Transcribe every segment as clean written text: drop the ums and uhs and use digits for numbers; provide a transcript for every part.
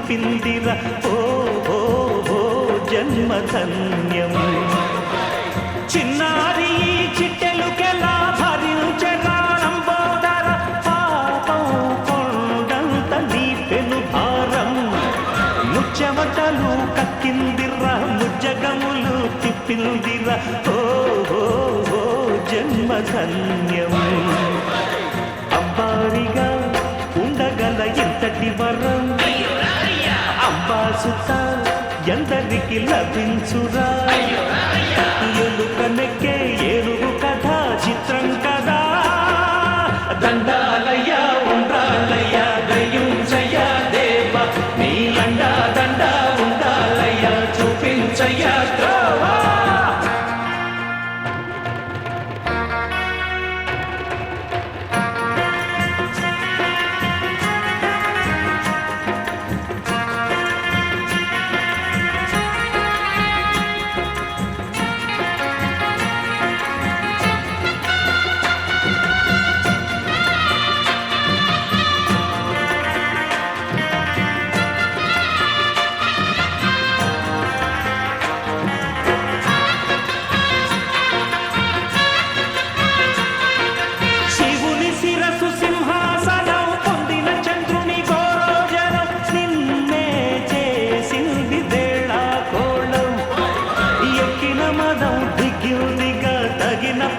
తిప్పిందిర ఓ ఓ ఓ జన్మధన్యం చిన్నారి చిట్టెలుకెలా భరించగానంబోదర పాపం కొండంత నీ పెను భారం ముచ్చమటలు కక్కిందిర ముజ్జగములు తిప్పిందిర ఓ ఓ ఓ జన్మధన్యం అబ్బారిగా ఉండగల ఎంతటి వరం అంబాసుత ఎందరికి లభించురా ఎలుకనెక్కే ఏనుగు కథ చిత్రం కదా దండాలయ ఉండాలయ దయించయ దేవ నీ అండా దండ ఉండాలయ చూపించయ ద్రోవా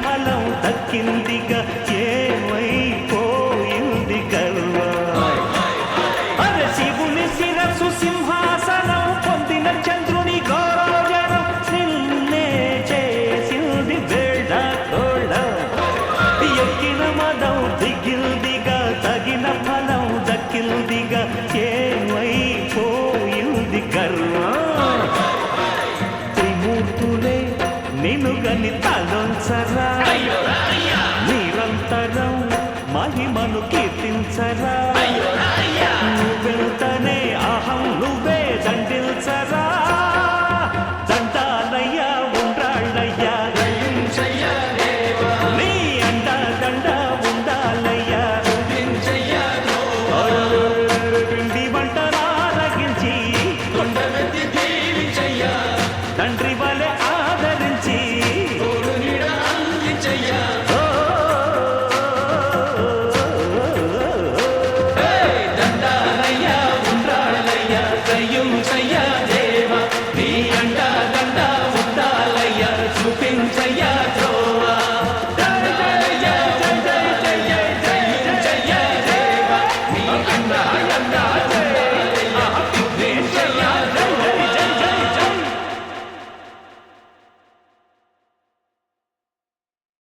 ఫలం దక్కిందిగా ఏమైపోయింది గర్వా అరే శివుని శిరసు సింహాసనం పొందిన చంద్రుని గౌరవజనం నిన్నే చేసింది వేళాకోళం ఎక్కిన మదం దిగిందిగా తగిన ఫలం దక్కిందిగా ఏమైపోయింది గర్వా త్రిమూర్తులే నిన్నుగని తలొంచరా నిరంతరం మహిమను కీర్తించరా నువ్వెంతనే అహం నువ్వే దండిల్చరా